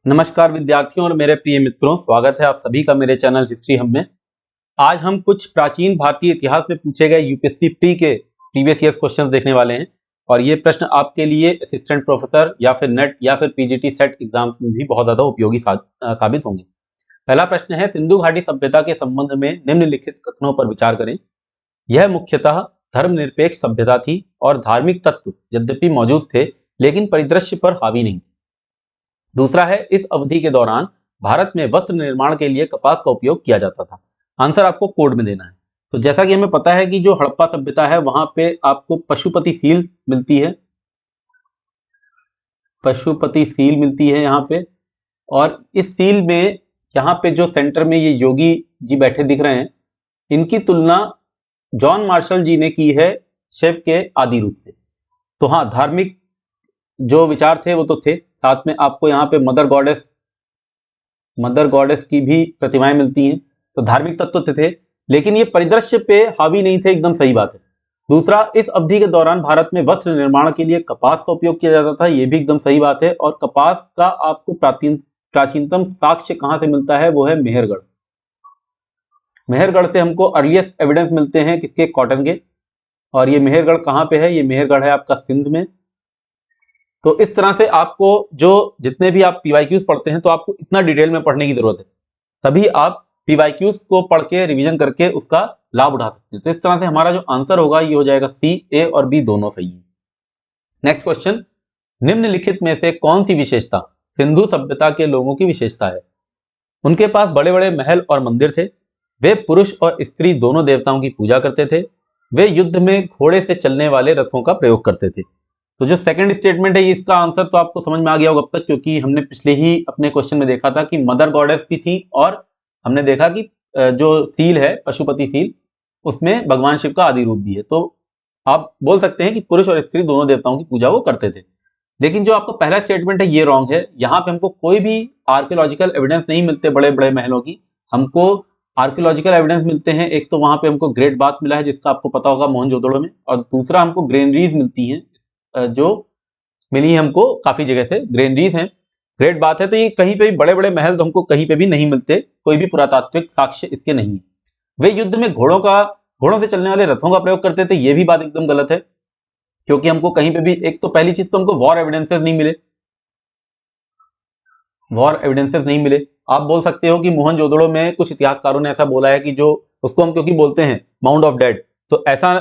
नमस्कार विद्यार्थियों और मेरे प्रिय मित्रों, स्वागत है आप सभी का मेरे चैनल हिस्ट्री हम में। आज हम कुछ प्राचीन भारतीय इतिहास में पूछे गए यूपीएससी प्री के प्रीवियस ईयर क्वेश्चंस देखने वाले हैं और ये प्रश्न आपके लिए असिस्टेंट प्रोफेसर या फिर नेट या फिर पीजीटी सेट एग्जाम्स में भी बहुत ज्यादा उपयोगी साबित होंगे। पहला प्रश्न है, सिंधु घाटी सभ्यता के संबंध में निम्नलिखित कथनों पर विचार करें। यह मुख्यतः धर्मनिरपेक्ष सभ्यता थी और धार्मिक तत्व यद्यपि मौजूद थे लेकिन परिदृश्य पर हावी नहीं। दूसरा है, इस अवधि के दौरान भारत में वस्त्र निर्माण के लिए कपास का उपयोग किया जाता था। आंसर आपको कोड में देना है। तो जैसा कि हमें पता है कि जो हड़प्पा सभ्यता है वहां पे आपको पशुपति सील मिलती है, पशुपति सील मिलती है यहाँ पे। और इस सील में यहाँ पे जो सेंटर में ये योगी जी बैठे दिख रहे हैं, इनकी तुलना जॉन मार्शल जी ने की है शिव के आदि रूप से। तो हाँ, धार्मिक जो विचार थे वो तो थे, साथ में आपको यहाँ पे मदर गॉडेस की भी प्रतिमाएं मिलती हैं। तो धार्मिक तत्व तो थे लेकिन ये परिदृश्य पे हावी नहीं थे, एकदम सही बात है। दूसरा, इस अवधि के दौरान भारत में वस्त्र निर्माण के लिए कपास का उपयोग किया जाता था, ये भी एकदम सही बात है। और कपास का आपको प्राचीनतम साक्ष्य कहां से मिलता है, वो है मेहरगढ़। मेहरगढ़ से हमको अर्लीस्ट एविडेंस मिलते हैं किसके, कॉटन के। और ये मेहरगढ़ कहाँ पे है, ये मेहरगढ़ है आपका सिंध में। तो इस तरह से आपको जो जितने भी आप पीवाईक्यूज पढ़ते हैं तो आपको इतना डिटेल में पढ़ने की जरूरत है, तभी आप पीवाईक्यूज को पढ़ के रिवीजन करके उसका लाभ उठा सकते हैं। तो इस तरह से हमारा जो आंसर होगा ये हो जाएगा सी, ए और बी दोनों सही है। नेक्स्ट क्वेश्चन, निम्नलिखित में से कौन सी विशेषता सिंधु सभ्यता के लोगों की विशेषता है। उनके पास बड़े बड़े महल और मंदिर थे, वे पुरुष और स्त्री दोनों देवताओं की पूजा करते थे, वे युद्ध में घोड़े से चलने वाले रथों का प्रयोग करते थे। तो जो सेकंड स्टेटमेंट है इसका आंसर तो आपको समझ में आ गया होगा अब तक, क्योंकि हमने पिछले ही अपने क्वेश्चन में देखा था कि मदर गॉडेस भी थी और हमने देखा कि जो सील है पशुपति सील, उसमें भगवान शिव का आदि रूप भी है। तो आप बोल सकते हैं कि पुरुष और स्त्री दोनों देवताओं की पूजा वो करते थे। लेकिन जो आपका पहला स्टेटमेंट है ये रॉन्ग है। यहाँ पे हमको कोई भी आर्कियोलॉजिकल एविडेंस नहीं मिलते बड़े बड़े महलों की। हमको आर्कियोलॉजिकल एविडेंस मिलते हैं, एक तो वहां पे हमको ग्रेट बाथ मिला है जिसका आपको पता होगा मोहनजोदड़ो में, और दूसरा हमको ग्रेनरीज मिलती हैं जो मिली हमको काफी जगह से, ग्रेनरीज हैं। ग्रेट बात है। तो ये कहीं पे भी बड़े बड़े महल तो हमको कहीं पे भी नहीं मिलते, कोई भी पुरातात्विक साक्ष्य इसके नहीं है। वे युद्ध में घोड़ों से चलने वाले रथों का प्रयोग करते थे, ये भी बात एकदम गलत है, क्योंकि हमको कहीं पे भी, एक तो पहली चीज तो हमको वॉर एविडेंसेस नहीं मिले, वॉर एविडेंसेस नहीं मिले। आप बोल सकते हो कि मोहनजोदड़ो में कुछ इतिहासकारों ने ऐसा बोला है कि जो उसको हम क्योंकि बोलते हैं माउंट ऑफ डेड, तो ऐसा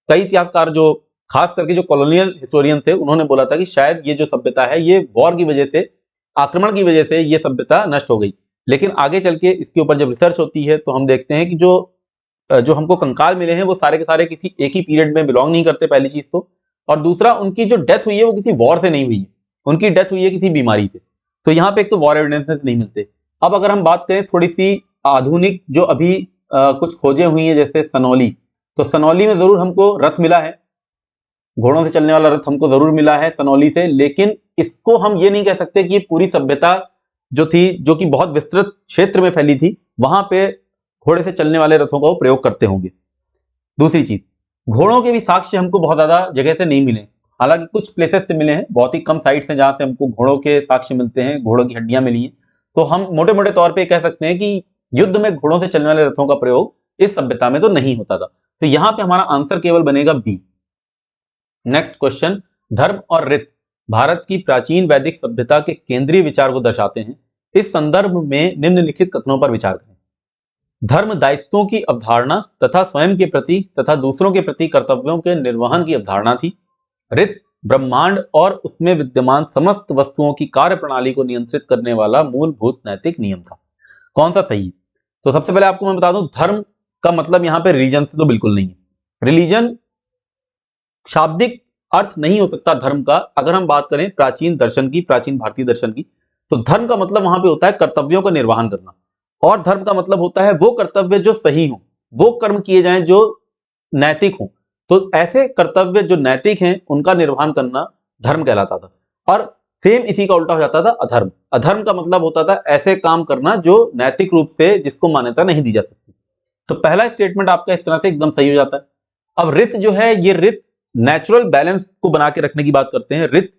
कई इतिहासकार जो खास करके जो कॉलोनियल हिस्टोरियन थे उन्होंने बोला था कि शायद ये जो सभ्यता है ये वॉर की वजह से, आक्रमण की वजह से ये सभ्यता नष्ट हो गई। लेकिन आगे चल के इसके ऊपर जब रिसर्च होती है तो हम देखते हैं कि जो हमको कंकाल मिले हैं वो सारे के सारे किसी एक ही पीरियड में बिलोंग नहीं करते, पहली चीज तो। और दूसरा, उनकी जो डेथ हुई है वो किसी वॉर से नहीं हुई है, उनकी डेथ हुई है किसी बीमारी से। तो यहाँ पे एक तो वॉर एविडेंसेस नहीं मिलते। अब अगर हम बात करें थोड़ी सी आधुनिक, जो अभी कुछ खोजें हुई है जैसे सनौली, तो सनौली में जरूर हमको रथ मिला है, घोड़ों से चलने वाला रथ हमको जरूर मिला है सनौली से। लेकिन इसको हम ये नहीं कह सकते कि ये पूरी सभ्यता जो थी, जो कि बहुत विस्तृत क्षेत्र में फैली थी, वहां पे घोड़े से चलने वाले रथों का वो प्रयोग करते होंगे। दूसरी चीज, घोड़ों के भी साक्ष्य हमको बहुत ज्यादा जगह से नहीं मिले, हालांकि कुछ प्लेसेस से मिले हैं, बहुत ही कम साइट्स हैं जहां से हमको घोड़ों के साक्ष्य मिलते हैं, घोड़ों की हड्डियां मिली हैं। तो हम मोटे मोटे तौर पर कह सकते हैं कि युद्ध में घोड़ों से चलने वाले रथों का प्रयोग इस सभ्यता में तो नहीं होता था। तो यहां पर हमारा आंसर केवल बनेगा बी। नेक्स्ट क्वेश्चन, धर्म और रीत भारत की प्राचीन वैदिक सभ्यता के केंद्रीय विचार को दर्शाते हैं। इस संदर्भ में निम्नलिखित कथनों पर विचार करें। धर्म दायित्वों की अवधारणा तथा स्वयं के प्रति तथा दूसरों के प्रति कर्तव्यों के निर्वहन की अवधारणा थी। रीत ब्रह्मांड और उसमें विद्यमान समस्त वस्तुओं की कार्य प्रणाली को नियंत्रित करने वाला मूलभूत नैतिक नियम था। कौन सा सही है? तो सबसे पहले आपको मैं बता दूं, धर्म का मतलब यहां पर रिलीजन से तो बिल्कुल नहीं है। रिलीजन शाब्दिक अर्थ नहीं हो सकता धर्म का। अगर हम बात करें प्राचीन दर्शन की, प्राचीन भारतीय दर्शन की, तो धर्म का मतलब वहां पे होता है कर्तव्यों का निर्वहन करना, और धर्म का मतलब होता है वो कर्तव्य जो सही हो, वो कर्म किए जाएं जो नैतिक हो। तो ऐसे कर्तव्य जो नैतिक हैं उनका निर्वहन करना धर्म कहलाता था। और सेम इसी का उल्टा हो जाता था अधर्म। अधर्म का मतलब होता था ऐसे काम करना जो नैतिक रूप से जिसको मान्यता नहीं दी जा सकती। तो पहला स्टेटमेंट आपका इस तरह से एकदम सही हो जाता है। अब रित जो है, ये रित नेचुरल बैलेंस को बना के रखने की बात करते हैं, रित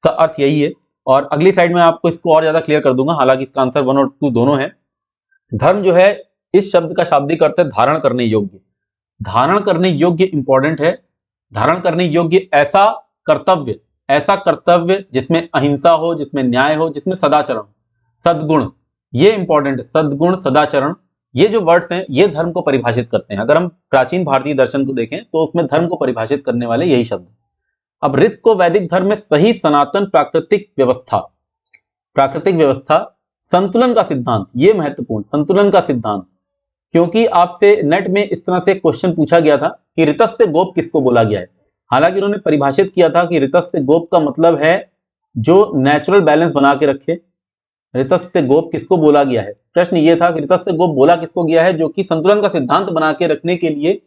का अर्थ यही है। और अगली स्लाइड में आपको इसको और ज्यादा क्लियर कर दूंगा, हालांकि इसका आंसर 1 और 2 दोनों है। धर्म जो है इस शब्द का शाब्दिक अर्थ है धारण करने योग्य। धारण करने योग्य इंपॉर्टेंट है। धारण करने योग्य ऐसा कर्तव्य जिसमें अहिंसा हो, जिसमें न्याय हो, जिसमें सदाचरण, सद्गुण, ये इंपॉर्टेंट है। सद्गुण, सदाचरण, ये जो वर्ड्स हैं ये धर्म को परिभाषित करते हैं। अगर हम प्राचीन भारतीय दर्शन को देखें तो उसमें धर्म को परिभाषित करने वाले यही शब्द। अब रित को वैदिक धर्म में सही सनातन प्राकृतिक व्यवस्था, संतुलन का सिद्धांत, ये महत्वपूर्ण, संतुलन का सिद्धांत, क्योंकि आपसे नेट में इस तरह से क्वेश्चन पूछा गया था कि ऋतस्य गोप किसको बोला गया है। हालांकि उन्होंने परिभाषित किया था कि ऋतस्य गोप का मतलब है जो नेचुरल बैलेंस बना के रखे। ऋतस्य गोप किसको बोला गया है? प्रश्न ये था कि ऋतस्य गोप बोला किसको गया है? जो कि संतुलन का सिद्धांत बना के रखने के लिए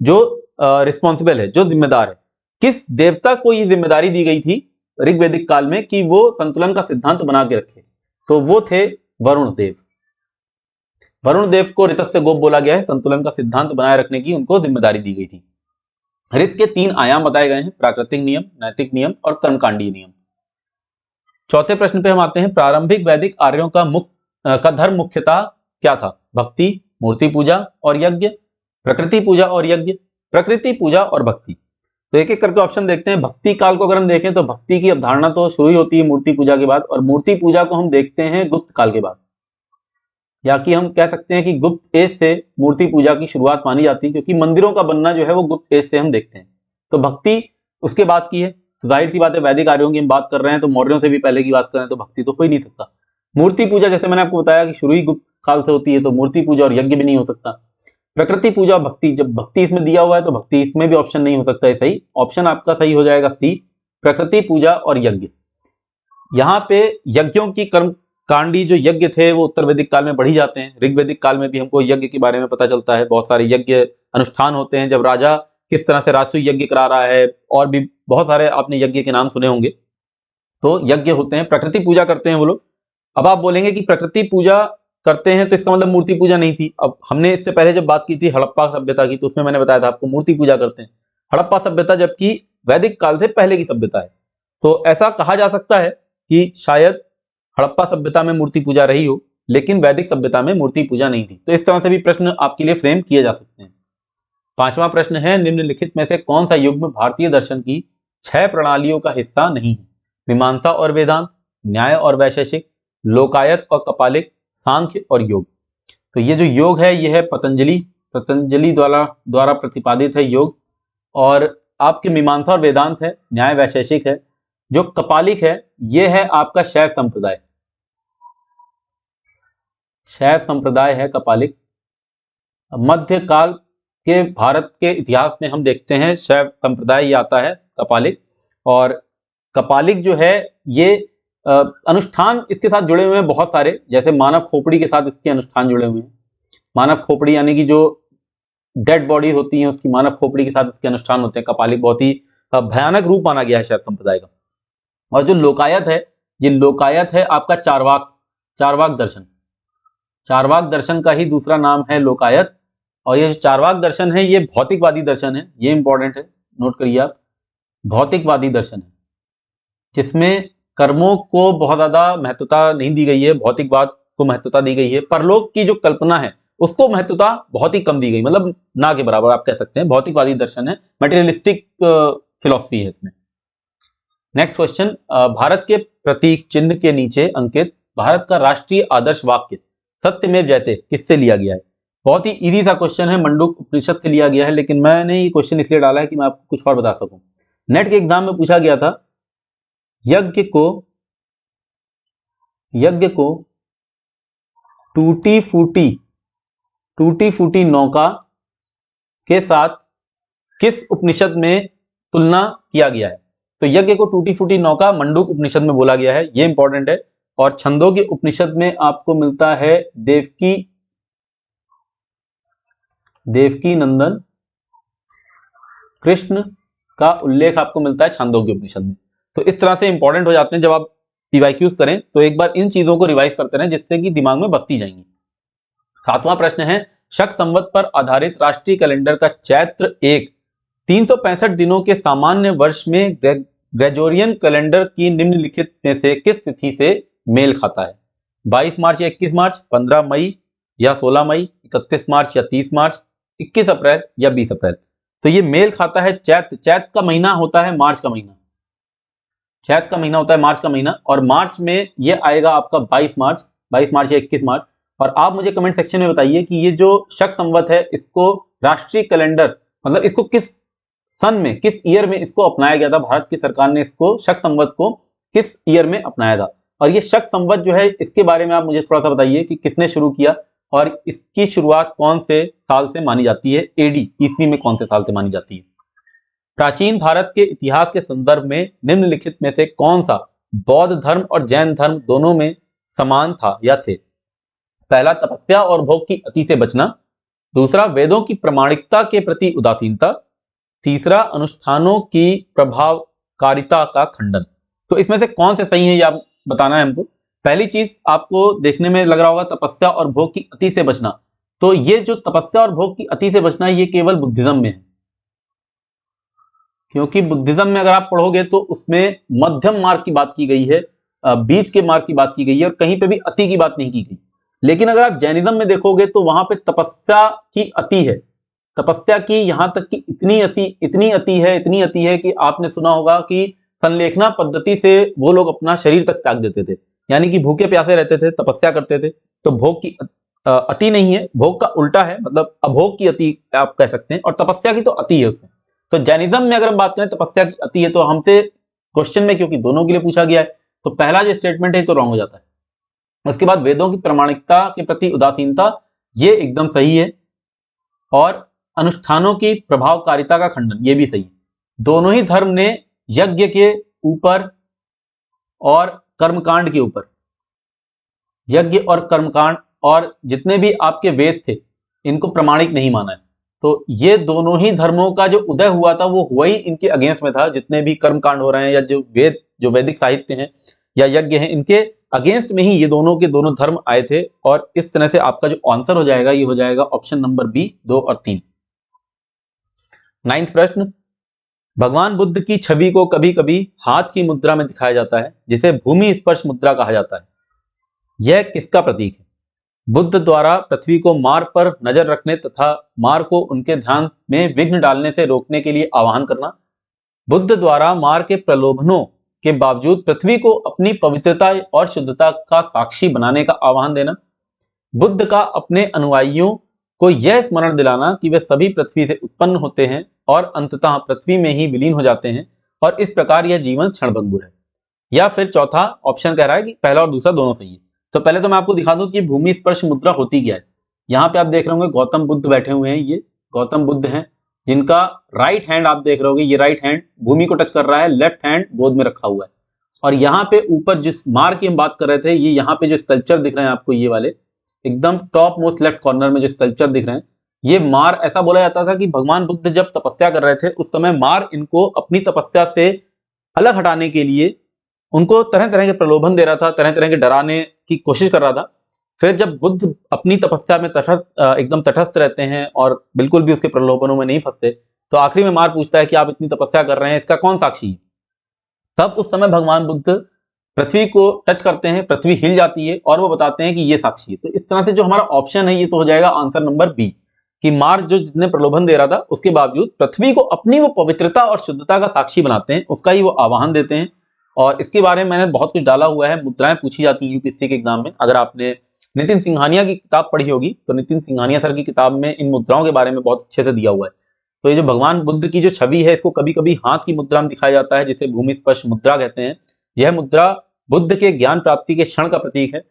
जो रिस्पॉन्सिबल है, जो जिम्मेदार है। किस देवता को ये जिम्मेदारी दी गई थी ऋग्वैदिक काल में कि वो संतुलन का सिद्धांत बना के रखे? तो वो थे वरुण देव। वरुण देव को ऋतस्य गोप बोला गया है, संतुलन का सिद्धांत बनाए रखने की उनको जिम्मेदारी दी गई थी। ऋत के 3 आयाम बताए गए हैं, प्राकृतिक नियम, नैतिक नियम और कर्मकांडीय नियम। चौथे प्रश्न पे हम आते हैं। प्रारंभिक वैदिक आर्यों का धर्म मुख्यतः क्या था? भक्ति, मूर्ति पूजा और यज्ञ, प्रकृति पूजा और यज्ञ, प्रकृति पूजा और भक्ति। तो एक एक करके ऑप्शन देखते हैं। भक्ति काल को अगर हम देखें तो भक्ति की अवधारणा तो शुरू ही होती है मूर्ति पूजा के बाद, और मूर्ति पूजा को हम देखते हैं गुप्त काल के बाद, या कि हम कह सकते हैं कि गुप्त एज से मूर्ति पूजा की शुरुआत मानी जाती है, क्योंकि मंदिरों का बनना जो है वो गुप्त एज से हम देखते हैं। तो भक्ति उसके बाद की है, तो जाहिर सी बात है वैदिक आर्यों की हम बात कर रहे हैं तो मौर्यों से भी पहले की बात कर रहे हैं, तो भक्ति तो हो ही नहीं सकता। मूर्ति पूजा जैसे मैंने आपको बताया कि शुरू ही गुप्त काल से होती है, तो मूर्ति पूजा और यज्ञ भी नहीं हो सकता। प्रकृति पूजा और भक्ति, जब भक्ति इसमें दिया हुआ है तो भक्ति इसमें भी ऑप्शन नहीं हो सकता है सही। ऑप्शन आपका सही हो जाएगा सी, प्रकृति पूजा और यज्ञ। यहाँ पे यज्ञों की कर्म कांडी जो यज्ञ थे वो उत्तर वैदिक काल में बढ़ी जाते हैं। ऋग्वैदिक काल में भी हमको यज्ञ के बारे में पता चलता है, बहुत सारे यज्ञ अनुष्ठान होते हैं, जब राजा किस तरह से राजसूय यज्ञ करा रहा है, और भी बहुत सारे आपने यज्ञ के नाम सुने होंगे। तो यज्ञ होते हैं, प्रकृति पूजा करते हैं वो लोग। अब आप बोलेंगे कि प्रकृति पूजा करते हैं तो इसका मतलब मूर्ति पूजा नहीं थी। अब हमने इससे पहले जब बात की थी हड़प्पा सभ्यता की, तो उसमें मैंने बताया था आपको मूर्ति पूजा करते हैं। हड़प्पा सभ्यता जबकि वैदिक काल से पहले की सभ्यता है, तो ऐसा कहा जा सकता है कि शायद हड़प्पा सभ्यता में मूर्ति पूजा रही हो, लेकिन वैदिक सभ्यता में मूर्ति पूजा नहीं थी। तो इस तरह से भी प्रश्न आपके लिए फ्रेम किए जा सकते हैं। 5वां प्रश्न है, निम्नलिखित में से कौन सा युग्म भारतीय दर्शन की 6 प्रणालियों का हिस्सा नहीं है? मीमांसा और वेदांत, न्याय और वैशेषिक, लोकायत और कपालिक, सांख्य और योग। तो ये जो योग है ये है पतंजलि द्वारा प्रतिपादित है योग, और आपके मीमांसा और वेदांत है, न्याय वैशेषिक है। जो कपालिक है ये है आपका शैव संप्रदाय, शैव संप्रदाय है कपालिक। मध्यकाल के भारत के इतिहास में हम देखते हैं शैव संप्रदाय ये आता है कपालिक, और कपालिक जो है ये अनुष्ठान इसके साथ जुड़े हुए हैं बहुत सारे, जैसे मानव खोपड़ी के साथ इसके अनुष्ठान जुड़े हुए हैं। मानव खोपड़ी यानी कि जो डेड बॉडी होती है उसकी मानव खोपड़ी के साथ इसके अनुष्ठान होते हैं। कपालिक बहुत ही भयानक रूप माना गया है शैव संप्रदाय का। और जो लोकायत है, ये लोकायत है आपका चारवाक दर्शन। चारवाक दर्शन का ही दूसरा नाम है लोकायत, और ये जो चारवाक दर्शन है ये भौतिकवादी दर्शन है, ये इंपॉर्टेंट है, नोट करिए आप। भौतिकवादी दर्शन है जिसमें कर्मों को बहुत ज्यादा महत्वता नहीं दी गई है, भौतिकवाद को महत्वता दी गई है। परलोक की जो कल्पना है उसको महत्वता बहुत ही कम दी गई, मतलब ना के बराबर आप कह सकते हैं। भौतिकवादी दर्शन है, मटेरियलिस्टिक फिलॉसफी है इसमें। नेक्स्ट क्वेश्चन, भारत के प्रतीक चिन्ह के नीचे अंकित भारत का राष्ट्रीय आदर्श वाक्य सत्यमेव जयते किससे लिया गया है? बहुत ही इजी सा क्वेश्चन है, मंडूक उपनिषद से लिया गया है, लेकिन मैंने ये क्वेश्चन इसलिए डाला है कि मैं आपको कुछ और बता सकूं। नेट के एग्जाम में पूछा गया था, यज्ञ को टूटी फूटी नौका के साथ किस उपनिषद में तुलना किया गया है? तो यज्ञ को टूटी फूटी नौका मंडूक उपनिषद में बोला गया है, ये इंपॉर्टेंट है। और छंदोग्य उपनिषद में आपको मिलता है देवकी नंदन कृष्ण का उल्लेख आपको मिलता है छांदोग्य उपनिषद में। तो इस तरह से इंपॉर्टेंट हो जाते हैं। जब आप पीवाईक्यूज करें तो एक बार इन चीजों को रिवाइज करते रहें, जिससे कि दिमाग में बसती जाएंगी। 7वां प्रश्न है, शक संवत पर आधारित राष्ट्रीय कैलेंडर का चैत्र 1 365 दिनों के सामान्य वर्ष में ग्रेगोरियन कैलेंडर की निम्नलिखित में से किस तिथि से मेल खाता है? 22 मार्च या 21 मार्च, 15 मई या 16 मई, 31 मार्च या 30 मार्च, 21 अप्रैल या 20 अप्रैल। तो ये मेल खाता है चैत का महीना होता है मार्च का महीना, चैत का महीना होता है मार्च का महीना, और मार्च में ये आएगा आपका 22 मार्च या 21 मार्च। और आप मुझे कमेंट सेक्शन में बताइए कि ये जो शक संवत है इसको राष्ट्रीय कैलेंडर मतलब इसको किस सन में, किस ईयर में इसको अपनाया गया था, भारत की सरकार ने इसको शक संवत को किस ईयर में अपनाया था। और ये शक संवत जो है इसके बारे में आप मुझे थोड़ा सा बताइए कि किसने शुरू किया और इसकी शुरुआत कौन से साल से मानी जाती है, एडी ईस्वी में कौन से साल से मानी जाती है। प्राचीन भारत के इतिहास के संदर्भ में निम्नलिखित में से कौन सा बौद्ध धर्म और जैन धर्म दोनों में समान था या थे? पहला, तपस्या और भोग की अति से बचना। दूसरा, वेदों की प्रामाणिकता के प्रति उदासीनता। तीसरा, अनुष्ठानों की प्रभावकारिता का खंडन। तो इसमें से कौन से सही है ये आप बताना है हमको। पहली चीज आपको देखने में लग रहा होगा तपस्या और भोग की अति से बचना, तो ये जो तपस्या और भोग की अति से बचना ये केवल बुद्धिज्म में है, क्योंकि बुद्धिज्म में अगर आप पढ़ोगे तो उसमें मध्यम मार्ग की बात की गई है, बीच के मार्ग की बात की गई है, और कहीं पे भी अति की बात नहीं की गई। लेकिन अगर आप जैनिज्म में देखोगे तो वहां पे तपस्या की अति है, तपस्या की यहां तक कि इतनी अति है कि आपने सुना होगा कि संलेखना पद्धति से वो लोग अपना शरीर तक त्याग देते थे, यानी कि भूखे प्यासे रहते थे, तपस्या करते थे। तो भोग की अति नहीं है, भोग का उल्टा है, मतलब अभोग की अति आप कह सकते हैं, और तपस्या की तो अति है उसमें। तो जैनिज्म में अगर हम बात करें तपस्या की अति है, तो हमसे क्वेश्चन में क्योंकि दोनों के लिए पूछा गया है तो पहला जो स्टेटमेंट है तो रॉन्ग हो जाता है। उसके बाद वेदों की प्रामाणिकता के प्रति उदासीनता, ये एकदम सही है, और अनुष्ठानों की प्रभावकारिता का खंडन, ये भी सही है। दोनों ही धर्म ने यज्ञ के ऊपर और कर्मकांड के ऊपर, यज्ञ और कर्मकांड और जितने भी आपके वेद थे इनको प्रमाणिक नहीं माना है। तो ये दोनों ही धर्मों का जो उदय हुआ था वो हुआ ही इनके अगेंस्ट में था। जितने भी कर्मकांड हो रहे हैं या जो वैदिक साहित्य हैं या यज्ञ हैं, इनके अगेंस्ट में ही ये दोनों के दोनों धर्म आए थे। और इस तरह से आपका जो आंसर हो जाएगा ये हो जाएगा ऑप्शन नंबर बी, 2 और 3। 9वां प्रश्न, भगवान बुद्ध की छवि को कभी कभी हाथ की मुद्रा में दिखाया जाता है जिसे भूमि स्पर्श मुद्रा कहा जाता है, यह किसका प्रतीक है? बुद्ध द्वारा पृथ्वी को मार पर नजर रखने तथा मार को उनके ध्यान में विघ्न डालने से रोकने के लिए आह्वान करना, बुद्ध द्वारा मार के प्रलोभनों के बावजूद पृथ्वी को अपनी पवित्रता और शुद्धता का साक्षी बनाने का आह्वान देना, बुद्ध का अपने अनुयायियों को यह स्मरण दिलाना कि वे सभी पृथ्वी से उत्पन्न होते हैं और अंततः पृथ्वी में ही विलीन हो जाते हैं और इस प्रकार यह जीवन क्षणभंगुर है। या फिर चौथा ऑप्शन कह रहा है कि पहला और दूसरा दोनों सही है। तो पहले तो मैं आपको दिखा दूं कि भूमि स्पर्श मुद्रा होती क्या है। यहाँ पे आप देख रहे होंगे गौतम बुद्ध बैठे हुए हैं, ये गौतम बुद्ध हैं जिनका राइट हैंड आप देख रहे होंगे, ये राइट हैंड भूमि को टच कर रहा है, लेफ्ट हैंड गोद में रखा हुआ है। और यहाँ पे ऊपर जिस मार की हम बात कर रहे थे, ये यहाँ पे जो स्कल्पचर दिख रहे हैं आपको, ये वाले एकदम टॉप मोस्ट लेफ्ट कॉर्नर में जो स्कल्पचर दिख रहे हैं, ये मार, ऐसा बोला जाता था कि भगवान बुद्ध जब तपस्या कर रहे थे उस समय मार इनको अपनी तपस्या से अलग हटाने के लिए उनको तरह तरह के प्रलोभन दे रहा था, तरह तरह के डराने की कोशिश कर रहा था। फिर जब बुद्ध अपनी तपस्या में एकदम तटस्थ रहते हैं और बिल्कुल भी उसके प्रलोभनों में नहीं फंसते, तो आखिरी में मार पूछता है कि आप इतनी तपस्या कर रहे हैं, इसका कौन साक्षी है? तब उस समय भगवान बुद्ध पृथ्वी को टच करते हैं, पृथ्वी हिल जाती है और वो बताते हैं कि ये साक्षी है। तो इस तरह से जो हमारा ऑप्शन है ये तो हो जाएगा आंसर नंबर बी, कि मार जो जितने प्रलोभन दे रहा था उसके बावजूद पृथ्वी को अपनी वो पवित्रता और शुद्धता का साक्षी बनाते हैं, उसका ही वो आह्वान देते हैं। और इसके बारे में मैंने बहुत कुछ डाला हुआ है, मुद्राएं पूछी जाती हैं यूपीएससी के एग्जाम में। अगर आपने नितिन सिंघानिया की किताब पढ़ी होगी तो नितिन सिंघानिया सर की किताब में इन मुद्राओं के बारे में बहुत अच्छे से दिया हुआ है। तो ये जो भगवान बुद्ध की जो छवि है इसको कभी कभी हाथ की मुद्रा में दिखाया जाता है, जिसे भूमि स्पर्श मुद्रा कहते हैं। यह मुद्रा बुद्ध के ज्ञान प्राप्ति के क्षण का प्रतीक है।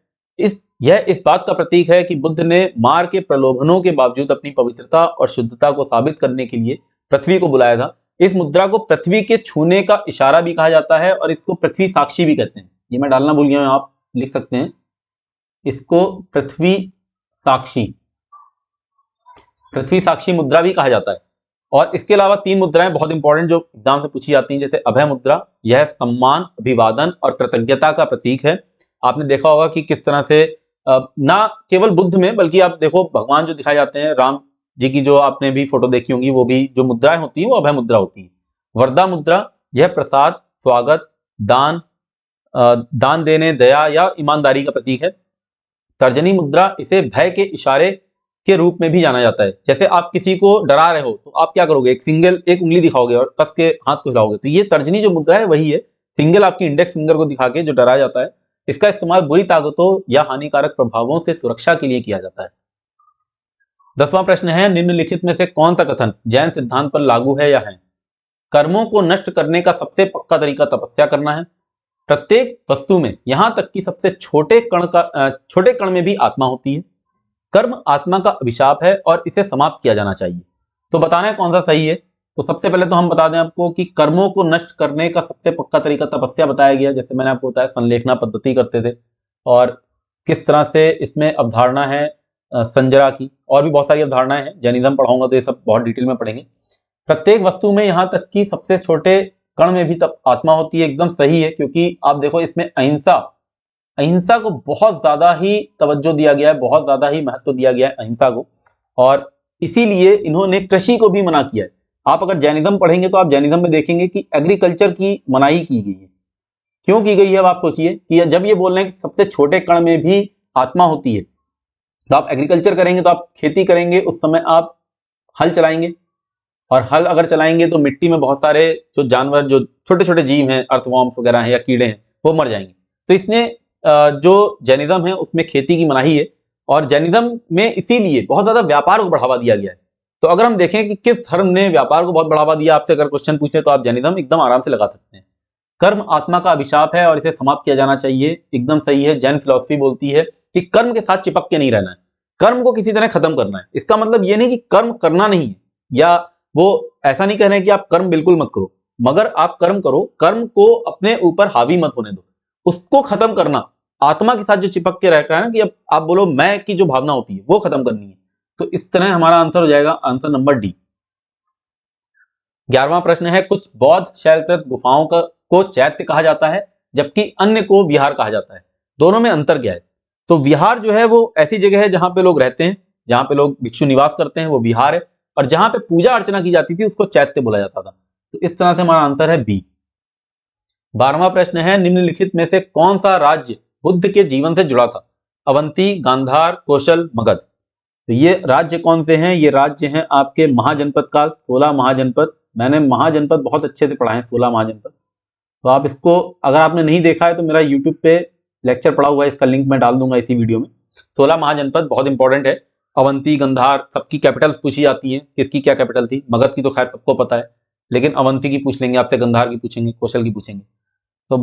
यह इस बात का प्रतीक है कि बुद्ध ने मार के प्रलोभनों के बावजूद अपनी पवित्रता और शुद्धता को साबित करने के लिए पृथ्वी को बुलाया था। इस मुद्रा को पृथ्वी के छूने का इशारा भी कहा जाता है और इसको पृथ्वी साक्षी भी कहते हैं। ये मैं डालना भूल गया हूं, आप लिख सकते हैं इसको पृथ्वी साक्षी मुद्रा भी कहा जाता है। और इसके अलावा 3 मुद्राएं बहुत इंपॉर्टेंट जो एग्जाम से पूछी जाती हैं, जैसे अभय मुद्रा, यह सम्मान, अभिवादन और कृतज्ञता का प्रतीक है। आपने देखा होगा कि किस तरह से ना केवल बुद्ध में बल्कि आप देखो भगवान जो दिखाए जाते हैं, राम जी की जो आपने भी फोटो देखी होंगी, वो भी जो मुद्राएं होती है वो अभय मुद्रा होती है। वरदा मुद्रा, यह प्रसाद, स्वागत, दान, दान देने, दया या ईमानदारी का प्रतीक है। तर्जनी मुद्रा, इसे भय के इशारे के रूप में भी जाना जाता है। जैसे आप किसी को डरा रहे हो तो आप क्या करोगे, एक उंगली दिखाओगे और कस के हाथ को हिलाओगे। तो ये तर्जनी जो मुद्रा है वही है, सिंगल आपकी इंडेक्स फिंगर को दिखा के जो डराया जाता है। इसका इस्तेमाल बुरी ताकतों या हानिकारक प्रभावों से सुरक्षा के लिए किया जाता है। 10वां प्रश्न है, निम्नलिखित में से कौन सा कथन जैन सिद्धांत पर लागू है या है? कर्मों को नष्ट करने का सबसे पक्का तरीका तपस्या करना है। प्रत्येक वस्तु में, यहां तक कि सबसे छोटे कण में भी आत्मा होती है। कर्म आत्मा का अभिशाप है और इसे समाप्त किया जाना चाहिए। तो बताना है कौन सा सही है। तो सबसे पहले तो हम बता दें आपको कि कर्मों को नष्ट करने का सबसे पक्का तरीका तपस्या बताया गया। जैसे मैंने आपको बताया संलेखना पद्धति करते थे, और किस तरह से इसमें अवधारणा है संजरा की, और भी बहुत सारी अवधारणाएं हैं। जैनिज्म पढ़ाऊंगा तो ये सब बहुत डिटेल में पढ़ेंगे। प्रत्येक वस्तु में, यहां तक कि सबसे छोटे कण में भी तब आत्मा होती है, एकदम सही है। क्योंकि आप देखो इसमें अहिंसा को बहुत ज्यादा ही तवज्जो दिया गया है, बहुत ज्यादा ही महत्व दिया गया है अहिंसा को, और इसीलिए इन्होंने कृषि को भी मना किया है। आप अगर जैनिज्म पढ़ेंगे तो आप जैनिज्म में देखेंगे कि एग्रीकल्चर की मनाही की गई है। क्यों की गई है अब आप सोचिए कि जब ये बोल रहे हैं कि सबसे छोटे कण में भी आत्मा होती है, तो आप एग्रीकल्चर करेंगे, तो आप खेती करेंगे, उस समय आप हल चलाएंगे, और हल अगर चलाएंगे तो मिट्टी में बहुत सारे जो जानवर, जो छोटे छोटे जीव हैं, अर्थवॉर्म्स वगैरह हैं या कीड़े हैं, वो मर जाएंगे। तो इसने जो जैनिज्म है उसमें खेती की मनाही है, और जैनिज्म में इसीलिए बहुत ज्यादा व्यापार को बढ़ावा दिया गया है। तो अगर हम देखें कि किस धर्म ने व्यापार को बहुत बढ़ावा दिया, आपसे अगर क्वेश्चन पूछे तो आप जैनिज्म एकदम आराम से लगा सकते हैं। कर्म आत्मा का अभिशाप है और इसे समाप्त किया जाना चाहिए, एकदम सही है। जैन फिलॉसफी बोलती है कि कर्म के साथ चिपक के नहीं रहना है, कर्म को किसी तरह खत्म करना है। इसका मतलब ये नहीं कि कर्म करना नहीं है, या वो ऐसा नहीं कह रहे हैं कि आप कर्म बिल्कुल मत करो, मगर आप कर्म करो, कर्म को अपने ऊपर हावी मत होने दो, उसको खत्म करना, आत्मा के साथ जो चिपक के रहता है ना, कि अब आप बोलो मैं की जो भावना होती है वो खत्म करनी है। तो इस तरह हमारा आंसर हो जाएगा आंसर नंबर डी। 11वां प्रश्न है, कुछ बौद्ध शैलकृत गुफाओं को चैत्य कहा जाता है, जबकि अन्य को विहार कहा जाता है। दोनों में अंतर क्या है? तो विहार जो है वो ऐसी जगह है जहां पे लोग रहते हैं, जहां पे लोग भिक्षु निवास करते हैं, वो विहार है। और जहां पे पूजा अर्चना की जाती थी उसको चैत्य बोला जाता था। तो इस तरह से हमारा आंसर है बी। 12वां प्रश्न है, निम्नलिखित में से कौन सा राज्य बुद्ध के जीवन से जुड़ा था? अवंती, गांधार, कौशल, मगध। तो ये राज्य कौन से हैं? ये राज्य हैं आपके महाजनपद काल, 16 महाजनपद। मैंने महाजनपद बहुत अच्छे से पढ़ा है, 16 महाजनपद। तो आप इसको अगर आपने नहीं देखा है तो मेरा यूट्यूब पे लेक्चर पड़ा हुआ है, इसका लिंक मैं डाल दूंगा इसी वीडियो में। 16 महाजनपद बहुत इंपॉर्टेंट है। अवंती, गंधार, सबकी कैपिटल्स पूछी जाती हैं, किसकी क्या कैपिटल थी। मगध की तो खैर सबको पता है, लेकिन अवंती की पूछ लेंगे आपसे, गंधार की पूछेंगे, कौशल की पूछेंगे। तो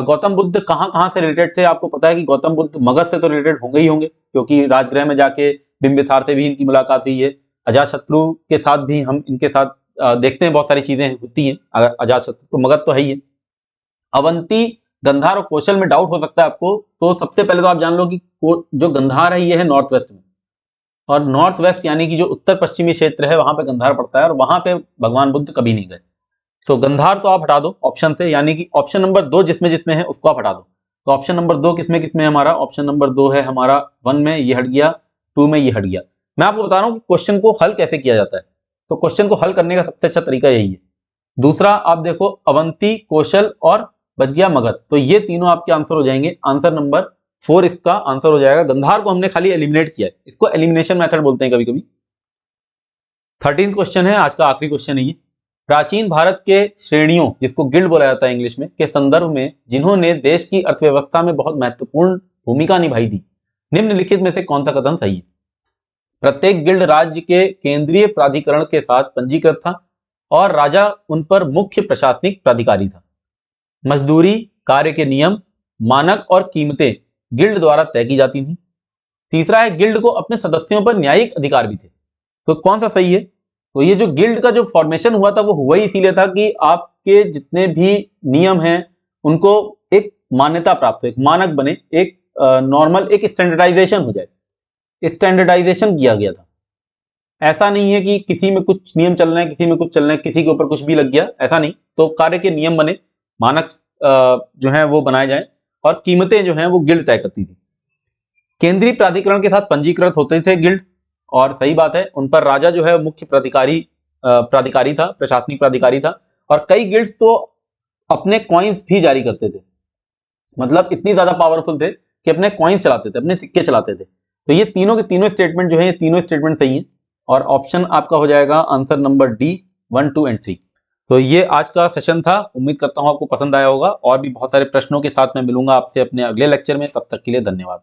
गौतम बुद्ध कहाँ कहाँ से रिलेटेड थे? आपको पता है कि गौतम बुद्ध मगध से तो रिलेटेड होंगे ही होंगे, क्योंकि राजगृह में जाके बिंबिसार से भी इनकी मुलाकात हुई है। अजातशत्रु के साथ भी हम इनके साथ देखते हैं, बहुत सारी चीजें होती हैं। अगर अजातशत्रु तो मगध तो है ही है। अवंती, गंधार और कौशल में डाउट हो सकता है आपको, तो सबसे पहले तो आप जान लो कि जो गंधार है ये है नॉर्थ वेस्ट में, और नॉर्थ वेस्ट यानी कि जो उत्तर पश्चिमी क्षेत्र है वहां पे गंधार पड़ता है, और वहां पे भगवान बुद्ध कभी नहीं गए। तो गंधार तो आप हटा दो ऑप्शन से, यानी कि ऑप्शन नंबर 2 जिसमें जिसमें है उसको आप हटा दो। तो ऑप्शन नंबर 2 किसमें किसमें है हमारा? ऑप्शन नंबर 2 है हमारा 1 में, ये हट गया, 2 में ये हट गया। मैं आपको बता रहा हूं कि क्वेश्चन को हल कैसे किया जाता है। तो क्वेश्चन को हल करने का सबसे अच्छा तरीका यही है। दूसरा आप देखो, अवंती, कौशल और बच गया मगध, तो ये तीनों आपके आंसर हो जाएंगे। आंसर नंबर 4 इसका आंसर हो जाएगा। गंधार को हमने खाली एलिमिनेट किया है, इसको एलिमिनेशन मेथड बोलते हैं कभी कभी। 13th क्वेश्चन है, आज का आखिरी क्वेश्चन है ये। प्राचीन भारत के श्रेणियों, जिसको गिल्ड बोला जाता है इंग्लिश में, के संदर्भ में जिन्होंने देश की अर्थव्यवस्था में बहुत महत्वपूर्ण भूमिका निभाई थी, निम्नलिखित में से कौन सा कथन सही है? प्रत्येक गिल्ड राज्य के केंद्रीय प्राधिकरण के साथ पंजीकृत था और राजा उन पर मुख्य प्रशासनिक प्राधिकारी था। मजदूरी, कार्य के नियम, मानक और कीमतें गिल्ड द्वारा तय की जाती थी। तीसरा है, गिल्ड को अपने सदस्यों पर न्यायिक अधिकार भी थे। तो कौन सा सही है? तो ये जो गिल्ड का जो फॉर्मेशन हुआ था वो हुआ ही इसीलिए था कि आपके जितने भी नियम हैं उनको एक मान्यता प्राप्त हो, एक मानक बने, एक नॉर्मल, एक स्टैंडर्डाइजेशन हो जाए। स्टैंडर्डाइजेशन किया गया था। ऐसा नहीं है कि किसी में कुछ नियम चल रहे हैं, किसी में कुछ चल रहे हैं, किसी के ऊपर कुछ भी लग गया, ऐसा नहीं। तो कार्य के नियम बने, मानक जो है वो बनाए जाए, और कीमतें जो हैं वो गिल्ड तय करती थी। केंद्रीय प्राधिकरण के साथ पंजीकृत होते थे गिल्ड, और सही बात है, उन पर राजा जो है मुख्य प्राधिकारी था, प्रशासनिक प्राधिकारी था। और कई गिल्ड्स तो अपने कॉइन्स भी जारी करते थे, मतलब इतनी ज्यादा पावरफुल थे कि अपने कॉइन्स चलाते थे, अपने सिक्के चलाते थे। तो ये तीनों के तीनों स्टेटमेंट जो है, ये तीनों स्टेटमेंट सही हैं और ऑप्शन आपका हो जाएगा आंसर नंबर डी 1, 2 एंड 3। तो ये आज का सेशन था, उम्मीद करता हूं आपको पसंद आया होगा। और भी बहुत सारे प्रश्नों के साथ मैं मिलूंगा आपसे अपने अगले लेक्चर में, तब तक के लिए धन्यवाद।